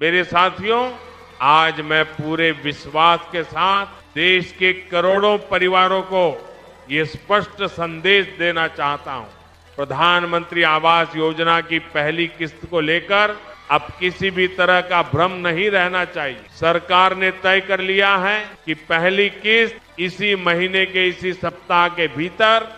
मेरे साथियों, आज मैं पूरे विश्वास के साथ देश के करोड़ों परिवारों को ये स्पष्ट संदेश देना चाहता हूं। प्रधानमंत्री आवास योजना की पहली किस्त को लेकर अब किसी भी तरह का भ्रम नहीं रहना चाहिए। सरकार ने तय कर लिया है कि पहली किस्त इसी महीने के इसी सप्ताह के भीतर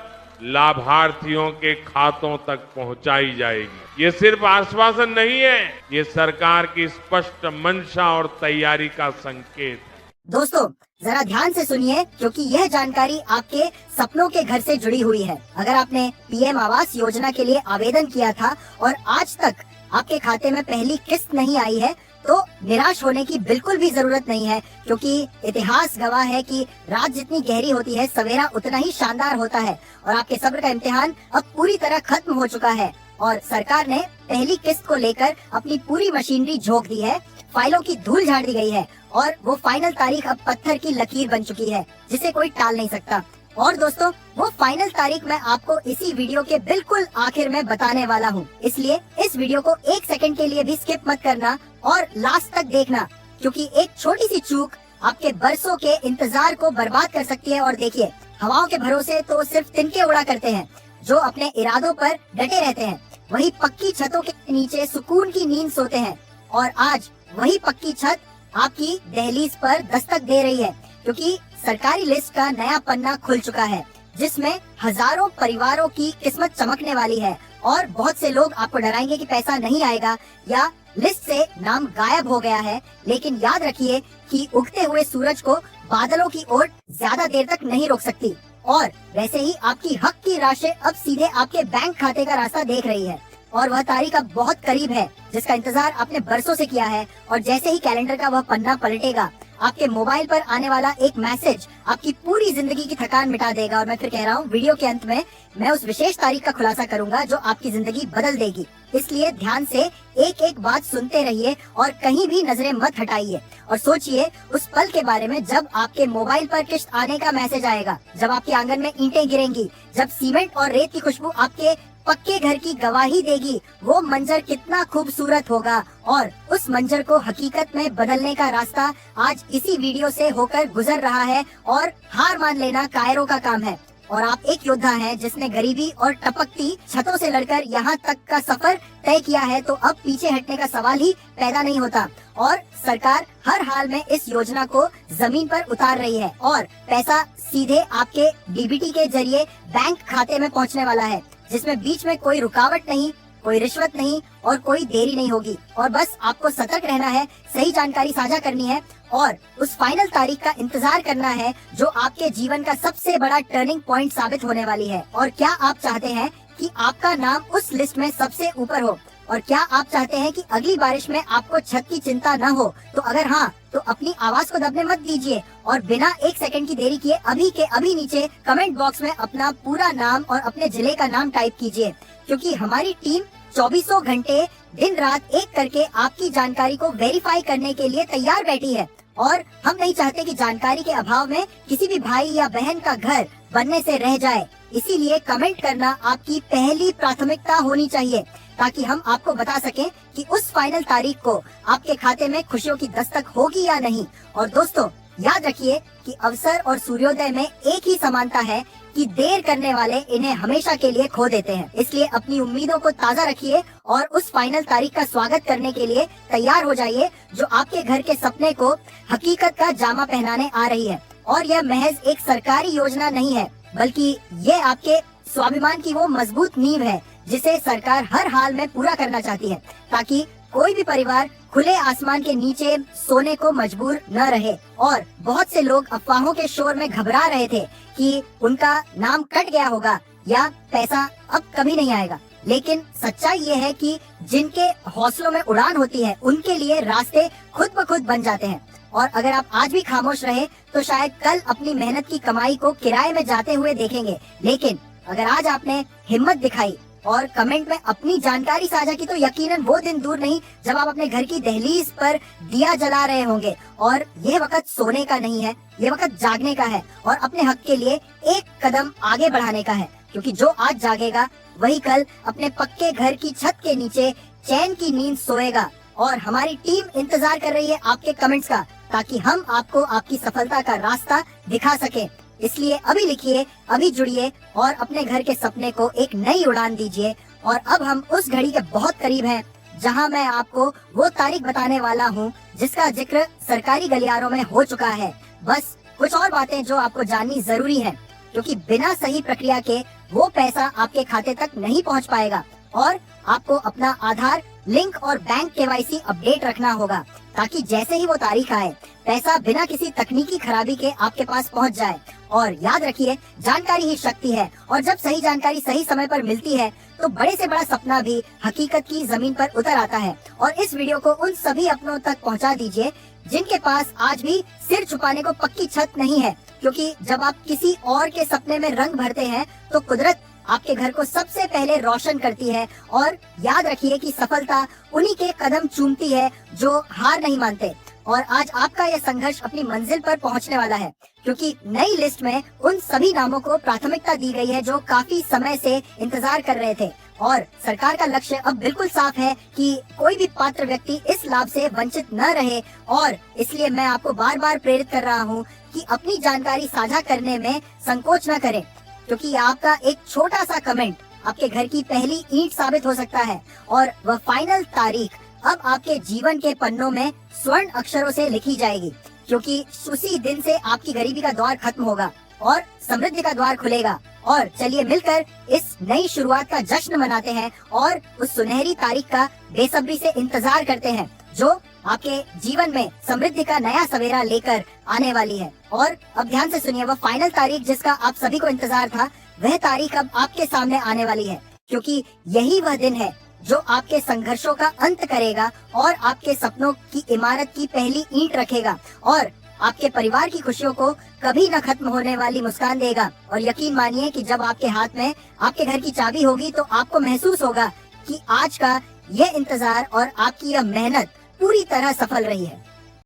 लाभार्थियों के खातों तक पहुंचाई जाएगी। ये सिर्फ आश्वासन नहीं है, ये सरकार की स्पष्ट मंशा और तैयारी का संकेत है। दोस्तों, जरा ध्यान से सुनिए, क्योंकि यह जानकारी आपके सपनों के घर से जुड़ी हुई है। अगर आपने पीएम आवास योजना के लिए आवेदन किया था और आज तक आपके खाते में पहली किस्त नहीं आई है, तो निराश होने की बिल्कुल भी जरूरत नहीं है, क्योंकि इतिहास गवाह है कि रात जितनी गहरी होती है, सवेरा उतना ही शानदार होता है। और आपके सब्र का इम्तिहान अब पूरी तरह खत्म हो चुका है और सरकार ने पहली किस्त को लेकर अपनी पूरी मशीनरी झोंक दी है, फाइलों की धूल झाड़ दी गई है और वो फाइनल तारीख अब पत्थर की लकीर बन चुकी है, जिसे कोई टाल नहीं सकता। और दोस्तों, वो फाइनल तारीख मैं आपको इसी वीडियो के बिल्कुल आखिर में बताने वाला हूँ, इसलिए इस वीडियो को एक सेकंड के लिए भी स्किप मत करना और लास्ट तक देखना, क्योंकि एक छोटी सी चूक आपके बरसों के इंतजार को बर्बाद कर सकती है। और देखिए, हवाओं के भरोसे तो सिर्फ तिनके उड़ा करते हैं जो अपने इरादों पर डटे रहते हैं, वही पक्की छतों के नीचे सुकून की नींद सोते हैं। और आज वही पक्की छत आपकी दहलीज पर दस्तक दे रही है, क्योंकि सरकारी लिस्ट का नया पन्ना खुल चुका है, जिसमें हजारों परिवारों की किस्मत चमकने वाली है। और बहुत से लोग आपको डराएंगे कि पैसा नहीं आएगा या लिस्ट से नाम गायब हो गया है, लेकिन याद रखिए कि उगते हुए सूरज को बादलों की ओर ज्यादा देर तक नहीं रोक सकती। और वैसे ही आपकी हक की राशि अब सीधे आपके बैंक खाते का रास्ता देख रही है और वह तारीख अब बहुत करीब है, जिसका इंतजार आपने बरसों से किया है। और जैसे ही कैलेंडर का वह पन्ना पलटेगा, आपके मोबाइल पर आने वाला एक मैसेज आपकी पूरी जिंदगी की थकान मिटा देगा। और मैं फिर कह रहा हूँ, वीडियो के अंत में मैं उस विशेष तारीख का खुलासा करूंगा जो आपकी जिंदगी बदल देगी। इसलिए ध्यान से एक एक बात सुनते रहिए और कहीं भी नजरें मत हटाइए और सोचिए उस पल के बारे में जब आपके मोबाइल पर किस्त आने का मैसेज आएगा, जब आपके आंगन में ईंटें गिरेंगी, जब सीमेंट और रेत की खुशबू आपके पक्के घर की गवाही देगी। वो मंजर कितना खूबसूरत होगा और उस मंजर को हकीकत में बदलने का रास्ता आज इसी वीडियो से होकर गुजर रहा है। और हार मान लेना कायरों का काम है और आप एक योद्धा हैं जिसने गरीबी और टपकती छतों से लड़कर यहाँ तक का सफर तय किया है। तो अब पीछे हटने का सवाल ही पैदा नहीं होता और सरकार हर हाल में इस योजना को जमीन पर उतार रही है और पैसा सीधे आपके डीबीटी के जरिए बैंक खाते में पहुँचने वाला है, जिसमें बीच में कोई रुकावट नहीं, कोई रिश्वत नहीं और कोई देरी नहीं होगी। और बस आपको सतर्क रहना है, सही जानकारी साझा करनी है और उस फाइनल तारीख का इंतजार करना है जो आपके जीवन का सबसे बड़ा टर्निंग पॉइंट साबित होने वाली है। और क्या आप चाहते हैं कि आपका नाम उस लिस्ट में सबसे ऊपर हो? और क्या आप चाहते हैं कि अगली बारिश में आपको छत की चिंता न हो? तो अगर हाँ, तो अपनी आवाज को दबने मत दीजिए और बिना एक सेकंड की देरी किए अभी के अभी नीचे कमेंट बॉक्स में अपना पूरा नाम और अपने जिले का नाम टाइप कीजिए, क्योंकि हमारी टीम 24 घंटे दिन रात एक करके आपकी जानकारी को वेरीफाई करने के लिए तैयार बैठी है। और हम नहीं चाहते कि जानकारी के अभाव में किसी भी भाई या बहन का घर बनने से रह जाए। इसीलिए कमेंट करना आपकी पहली प्राथमिकता होनी चाहिए, ताकि हम आपको बता सकें कि उस फाइनल तारीख को आपके खाते में खुशियों की दस्तक होगी या नहीं। और दोस्तों, याद रखिए कि अवसर और सूर्योदय में एक ही समानता है कि देर करने वाले इन्हें हमेशा के लिए खो देते हैं। इसलिए अपनी उम्मीदों को ताज़ा रखिए और उस फाइनल तारीख का स्वागत करने के लिए तैयार हो जाइए, जो आपके घर के सपने को हकीकत का जामा पहनाने आ रही है। और यह महज एक सरकारी योजना नहीं है, बल्कि ये आपके स्वाभिमान की वो मजबूत नींव है जिसे सरकार हर हाल में पूरा करना चाहती है, ताकि कोई भी परिवार खुले आसमान के नीचे सोने को मजबूर न रहे। और बहुत से लोग अफवाहों के शोर में घबरा रहे थे कि उनका नाम कट गया होगा या पैसा अब कभी नहीं आएगा, लेकिन सच्चाई ये है कि जिनके हौसलों में उड़ान होती है, उनके लिए रास्ते खुद ब खुद बन जाते हैं। और अगर आप आज भी खामोश रहे तो शायद कल अपनी मेहनत की कमाई को किराए में जाते हुए देखेंगे। लेकिन अगर आज आपने हिम्मत दिखाई और कमेंट में अपनी जानकारी साझा की, तो यकीनन वो दिन दूर नहीं जब आप अपने घर की दहलीज पर दिया जला रहे होंगे। और यह वक्त सोने का नहीं है, ये वक्त जागने का है और अपने हक के लिए एक कदम आगे बढ़ाने का है, क्योंकि जो आज जागेगा वही कल अपने पक्के घर की छत के नीचे चैन की नींद सोएगा। और हमारी टीम इंतजार कर रही है आपके कमेंट्स का, ताकि हम आपको आपकी सफलता का रास्ता दिखा सके। इसलिए अभी लिखिए, अभी जुड़िए और अपने घर के सपने को एक नई उड़ान दीजिए। और अब हम उस घड़ी के बहुत करीब हैं जहां मैं आपको वो तारीख बताने वाला हूं जिसका जिक्र सरकारी गलियारों में हो चुका है। बस कुछ और बातें जो आपको जाननी जरूरी है, क्योंकि बिना सही प्रक्रिया के वो पैसा आपके खाते तक नहीं पहुंच पाएगा और आपको अपना आधार लिंक और बैंक केवाईसी अपडेट रखना होगा, ताकि जैसे ही वो तारीख आए पैसा बिना किसी तकनीकी खराबी के आपके पास पहुंच जाए। और याद रखिए, जानकारी ही शक्ति है और जब सही जानकारी सही समय पर मिलती है तो बड़े से बड़ा सपना भी हकीकत की जमीन पर उतर आता है। और इस वीडियो को उन सभी अपनों तक पहुंचा दीजिए जिनके पास आज भी सिर छुपाने को पक्की छत नहीं है, क्योंकि जब आप किसी और के सपने में रंग भरते हैं तो कुदरत आपके घर को सबसे पहले रोशन करती है। और याद रखिए कि सफलता उन्हीं के कदम चूमती है जो हार नहीं मानते। और आज आपका यह संघर्ष अपनी मंजिल पर पहुंचने वाला है, क्योंकि नई लिस्ट में उन सभी नामों को प्राथमिकता दी गई है जो काफी समय से इंतजार कर रहे थे। और सरकार का लक्ष्य अब बिल्कुल साफ है कि कोई भी पात्र व्यक्ति इस लाभ से वंचित न रहे। और इसलिए मैं आपको बार बार प्रेरित कर रहा हूँ कि अपनी जानकारी साझा करने में संकोच न करें, क्योंकि आपका एक छोटा सा कमेंट आपके घर की पहली ईंट साबित हो सकता है। और वह फाइनल तारीख अब आपके जीवन के पन्नों में स्वर्ण अक्षरों से लिखी जाएगी, क्योंकि उसी दिन से आपकी गरीबी का द्वार खत्म होगा और समृद्धि का द्वार खुलेगा। और चलिए मिलकर इस नई शुरुआत का जश्न मनाते हैं और उस सुनहरी तारीख का बेसब्री से इंतजार करते हैं जो आपके जीवन में समृद्धि का नया सवेरा लेकर आने वाली है। और अब ध्यान से सुनिए, वह फाइनल तारीख जिसका आप सभी को इंतजार था, वह तारीख अब आपके सामने आने वाली है, क्योंकि यही वह दिन है जो आपके संघर्षों का अंत करेगा और आपके सपनों की इमारत की पहली ईंट रखेगा और आपके परिवार की खुशियों को कभी न खत्म होने वाली मुस्कान देगा। और यकीन मानिए कि जब आपके हाथ में आपके घर की चाबी होगी तो आपको महसूस होगा कि आज का यह इंतजार और आपकी यह मेहनत पूरी तरह सफल रही है।